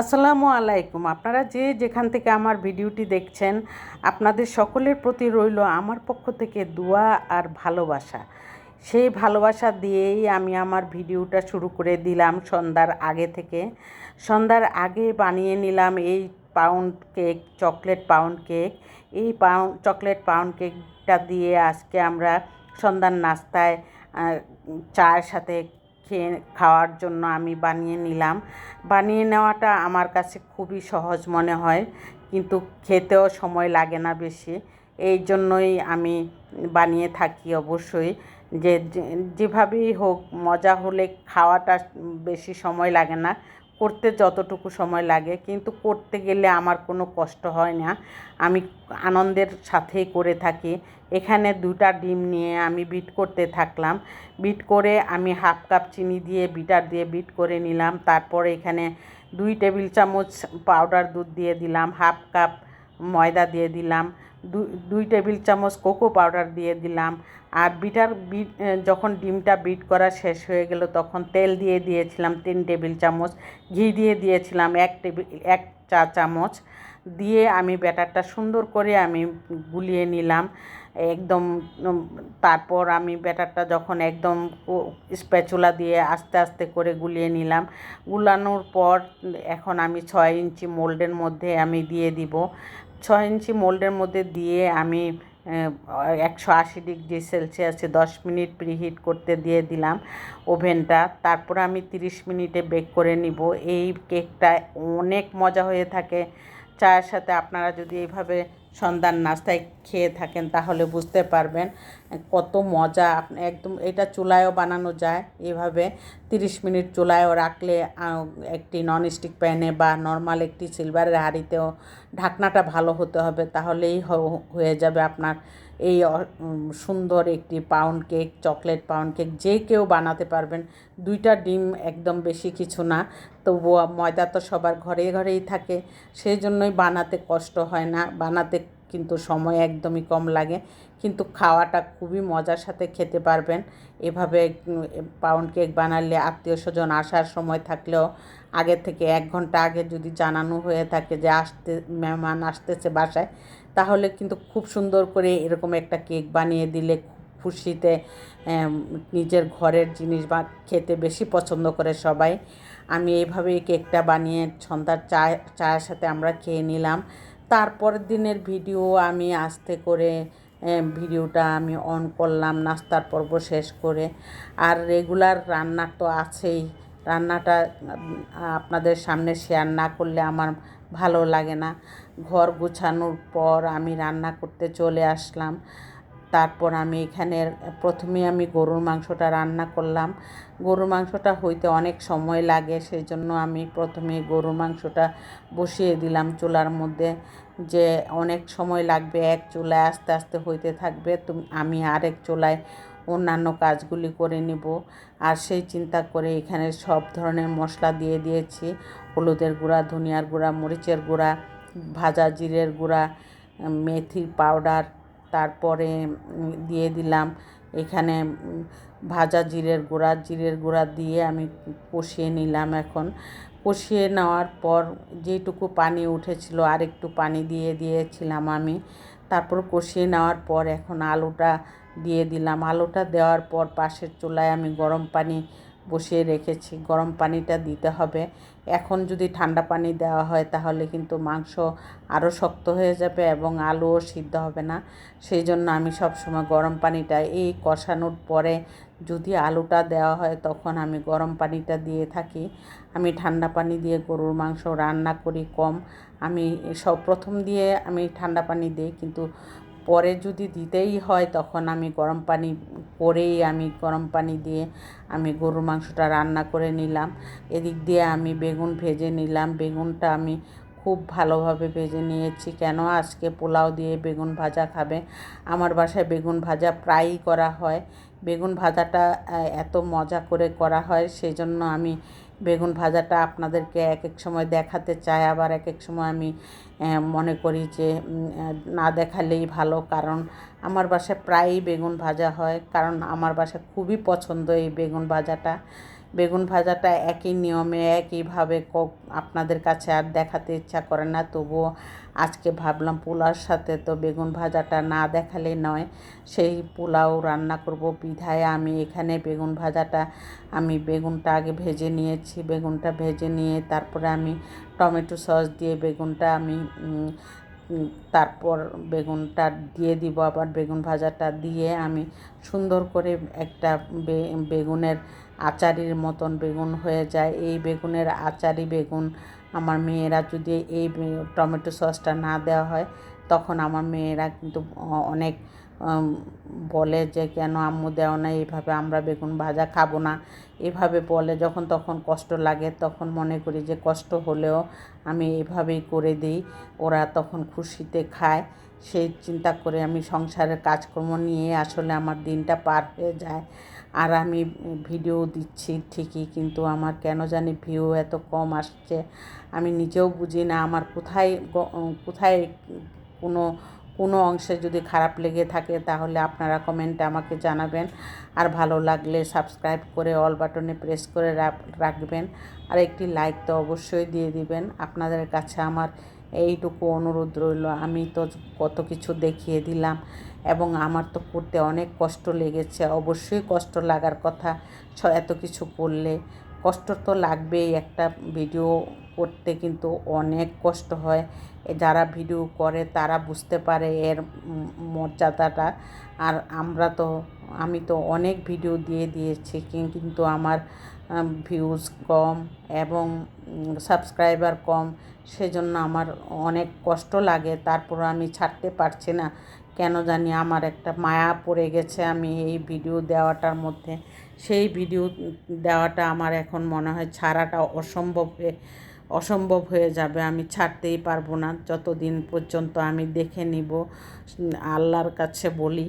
আসসালামু আলাইকুম। আপনারা যে যেখান থেকে আমার ভিডিওটি দেখছেন, আপনাদের সকলের প্রতি রইল আমার পক্ষ থেকে দোয়া আর ভালোবাসা। সেই ভালোবাসা দিয়েই আমি আমার ভিডিওটা শুরু করে দিলাম সন্ধ্যার আগে থেকে। সন্ধ্যার আগে বানিয়ে নিলাম এই pound cake, chocolate pound cake. এই চকলেট পাউন্ড কেকটা দিয়ে আজকে আমরা সন্ধ্যার নাস্তায় চায়ের সাথে খাওয়ার জন্য আমি বানিয়ে নিলাম। বানিয়ে নেওয়াটা আমার কাছে খুবই সহজ মনে হয়, কিন্তু খেতেও সময় লাগে না বেশি। এই জন্যই আমি বানিয়ে থাকি অবশ্যই। যেভাবেই হোক, মজা হলে খাওয়াটা বেশি সময় লাগে না, করতে যতটুকু সময় লাগে, কিন্তু করতে গেলে আমার কোনো কষ্ট হয় না। আমি আনন্দের সাথেই করে থাকি। এখানে 2টা ডিম নিয়ে আমি বিট করতে থাকলাম। বিট করে আমি হাফ কাপ চিনি দিয়ে বিটার দিয়ে বিট করে নিলাম। তারপরে এখানে 2 টেবিল চামচ পাউডার দুধ দিয়ে দিলাম, হাফ কাপ ময়দা দিয়ে দিলাম, 2 টেবিল চামচ কোকো পাউডার দিয়ে দিলাম। আর যখন ডিমটা বিট করা শেষ হয়ে গেল তখন তেল দিয়ে দিয়েছিলাম 3 টেবিল চামচ, ঘি দিয়ে দিয়েছিলাম 1 চা চামচ। দিয়ে আমি ব্যাটারটা সুন্দর করে আমি গুলিয়ে নিলাম একদম। তারপর আমি ব্যাটারটা যখন একদম স্প্যাচুলা দিয়ে আস্তে আস্তে করে গুলিয়ে নিলাম। গুলানোর পর এখন আমি 6 ইঞ্চি মোল্ডের মধ্যে আমি দিয়ে দিব। 6 ইঞ্চি মোল্ডের মধ্যে দিয়ে আমি 180 ডিগ্রি সেলসিয়াসে 10 মিনিট প্রিহিট করতে দিয়ে দিলাম ওভেনটা। তারপর আমি 30 মিনিটে বেক করে নিব। এই কেকটা অনেক মজা হয়ে থাকে চায়ের সাথে। আপনারা যদি এইভাবে সন্ধ্যার নাস্তায় খেয়ে থাকেন তাহলে বুঝতে পারবেন কত মজা। একদম এটা চুলায়ও বানানো যায় এভাবে। 30 মিনিট চুলায়ও রাখলে একটি ননস্টিক প্যানে বা নর্মাল একটি সিলভারের হাঁড়িতেও ঢাকনাটা ভালো হতে হবে, তাহলেই হয়ে যাবে আপনার এই সুন্দর একটি pound cake, chocolate pound cake. যে কেউ বানাতে পারবেন। 2টা ডিম একদম বেশি কিছু না, তবুও ময়দা তো সবার ঘরে ঘরেই থাকে, সেই জন্যই বানাতে কষ্ট হয় না। বানাতে কিন্তু সময় একদমই কম লাগে, কিন্তু খাওয়াটা খুবই মজার সাথে খেতে পারবেন। এভাবে পাউন্ড কেক বানালে আত্মীয় স্বজন আসার সময় থাকলেও আগে থেকে 1 ঘন্টা আগে যদি জানানো হয়ে থাকে যে মেহমান আসতেছে বাসায়, তাহলে কিন্তু খুব সুন্দর করে এরকম একটা কেক বানিয়ে দিলে খুশিতে নিজের ঘরের জিনিস খেতে বেশি পছন্দ করে সবাই। আমি এইভাবেই কেকটা বানিয়ে সন্ধ্যার চায়ের সাথে আমরা খেয়ে নিলাম। তারপরের দিনের ভিডিও আমি আস্তে করে ভিডিওটা আমি অন করলাম নাস্তার পর্ব শেষ করে। আর রেগুলার রান্না তো আছেই, রান্নাটা আপনাদের সামনে শেয়ার না করলে আমার ভালো লাগে না। ঘর গুছানোর পর আমি রান্না করতে চলে আসলাম। তারপর আমি এখানে প্রথমে আমি গরুর মাংসটা রান্না করলাম। গরুর মাংসটা হইতে অনেক সময় লাগে, সেই জন্য আমি প্রথমে গরুর মাংসটা বসিয়ে দিলাম চুলার মধ্যে। যে অনেক সময় লাগবে, এক চুলায় আস্তে আস্তে হইতে থাকবে, আমি আরেক চুলায় অন্যান্য কাজগুলি করে নিব। আর সেই চিন্তা করে এখানে সব ধরনের মশলা দিয়ে দিয়েছি। হলুদের গুঁড়া, ধনিয়ার গুঁড়া, মরিচের গুঁড়া, ভাজা জিরের গুঁড়া, মেথির পাউডার, তারপরে দিয়ে দিলাম এখানে ভাজা জিরের গুঁড়া দিয়ে আমি কষিয়ে নিলাম। এখন কষিয়ে নেওয়ার পর যেটুকু পানি উঠেছিল আরেকটু পানি দিয়ে দিয়েছিলাম আমি। তারপর কষিয়ে নেওয়ার পর এখন আলুটা দিয়ে দিলাম। আলুটা দেওয়ার পর পাশের চুলায় আমি গরম পানি বসিয়ে রেখেছি, গরম পানিটা দিতে হবে। এখন যদি ঠান্ডা পানি দেওয়া হয় তাহলে কিন্তু মাংস আরও শক্ত হয়ে যাবে এবং আলুও সিদ্ধ হবে না। সেই জন্য আমি সবসময় গরম পানিটা এই কষানোর পরে যদি আলুটা দেওয়া হয় তখন আমি গরম পানিটা দিয়ে থাকি। আমি ঠান্ডা পানি দিয়ে গরুর মাংস রান্না করি কম। আমি প্রথম দিয়ে আমি ঠান্ডা পানি দিই, কিন্তু পরে যদি দিতেই হয় তখন আমি গরম পানি করেই আমি গরম পানি দিয়ে আমি গরুর মাংসটা রান্না করে নিলাম। এদিক দিয়ে আমি বেগুন ভেজে নিলাম। বেগুনটা আমি খুব ভালোভাবে ভেজে নিয়েছি। কেন আজকে পোলাও দিয়ে বেগুন ভাজা খাবে। আমার বাসায় বেগুন ভাজা প্রায়ই করা হয়। বেগুন ভাজাটা এত মজা করে করা হয়, সেই জন্য আমি বেগুন ভাজাটা আপনাদেরকে এক এক সময় দেখাতে চাই, আবার এক এক সময় আমি মনে করি যে না দেখালেই ভালো। কারণ আমার বাসায় প্রায়ই বেগুন ভাজা হয়, কারণ আমার বাসায় খুবই পছন্দ এই বেগুন ভাজাটা। বেগুন ভাজাটা একই নিয়মে একইভাবে আপনাদের কাছে আর দেখাতে ইচ্ছা করে না, তবুও আজকে ভাবলাম পোলাওর সাথে তো বেগুন ভাজাটা না দেখালেই নয়, সেই পোলাও রান্না করব বিধায় আমি এখানে বেগুন ভাজাটা আমি বেগুনটা আগে ভেজে নিয়েছি। বেগুনটা ভেজে নিয়ে তারপরে আমি টমেটো সস দিয়ে বেগুনটা আমি তারপর বেগুনটা দিয়ে দিব, আবার বেগুন ভাজাটা দিয়ে আমি সুন্দর করে একটা বেগুনের আচারির মতন বেগুন হয়ে যায়। এই বেগুনের আচারি বেগুন আমার মেয়েরা যদি এই টমেটো সসটা না দেওয়া হয় তখন আমার মেয়েরা কিন্তু অনেক বলে যে কেন আম্মু দেও না, এইভাবে আমরা বেগুন ভাজা খাবো না, এভাবে বলে। যখন তখন কষ্ট লাগে তখন মনে করি যে কষ্ট হলেও আমি এভাবেই করে দিই, ওরা তখন খুশিতে খায়। সেই চিন্তা করে আমি সংসারের কাজকর্ম নিয়ে আসলে আমার দিনটা পার হয়ে যায়। আর আমি ভিডিও দিচ্ছি ঠিকই, কিন্তু আমার কেন জানি ভিউ এত কম আসছে, আমি নিজেও বুঝি না আমার কোথায় কোথায় কোনো কোনো অংশে যদি খারাপ লেগে থাকে তাহলে আপনারা কমেন্টে আমাকে জানাবেন। আর ভালো লাগলে সাবস্ক্রাইব করে অল বাটনে প্রেস করে রাখবেন, আর একটি লাইক তো অবশ্যই দিয়ে দিবেন। আপনাদের কাছে আমার এইটুকু অনুরোধ রইল। আমি তো কত কিছু দেখিয়ে দিলাম এবং আমার তো করতে অনেক কষ্ট লেগেছে, অবশ্যই কষ্ট লাগার কথা, এত কিছু করলে কষ্ট তো লাগবেই। একটা ভিডিও করতে কিন্তু অনেক কষ্ট হয়, যারা ভিডিও করে তারা বুঝতে পারে এর মর্যাদাটা। আর আমি তো অনেক ভিডিও দিয়েছি কিন্তু আমার ভিউজ কম এবং সাবস্ক্রাইবার কম, সেজন্য আমার অনেক কষ্ট লাগে। তারপর আমি ছাড়তে পারছি না, কেন জানি আমার একটা মায়া পড়ে গেছে আমি এই ভিডিও দেওয়াটার মধ্যে। সেই ভিডিও দেওয়াটা আমার এখন মনে হয় ছাড়াটা অসম্ভব হয়ে যাবে, আমি ছাড়তেই পারবো না যতদিন পর্যন্ত আমি দেখে নিব। আল্লাহর কাছে বলি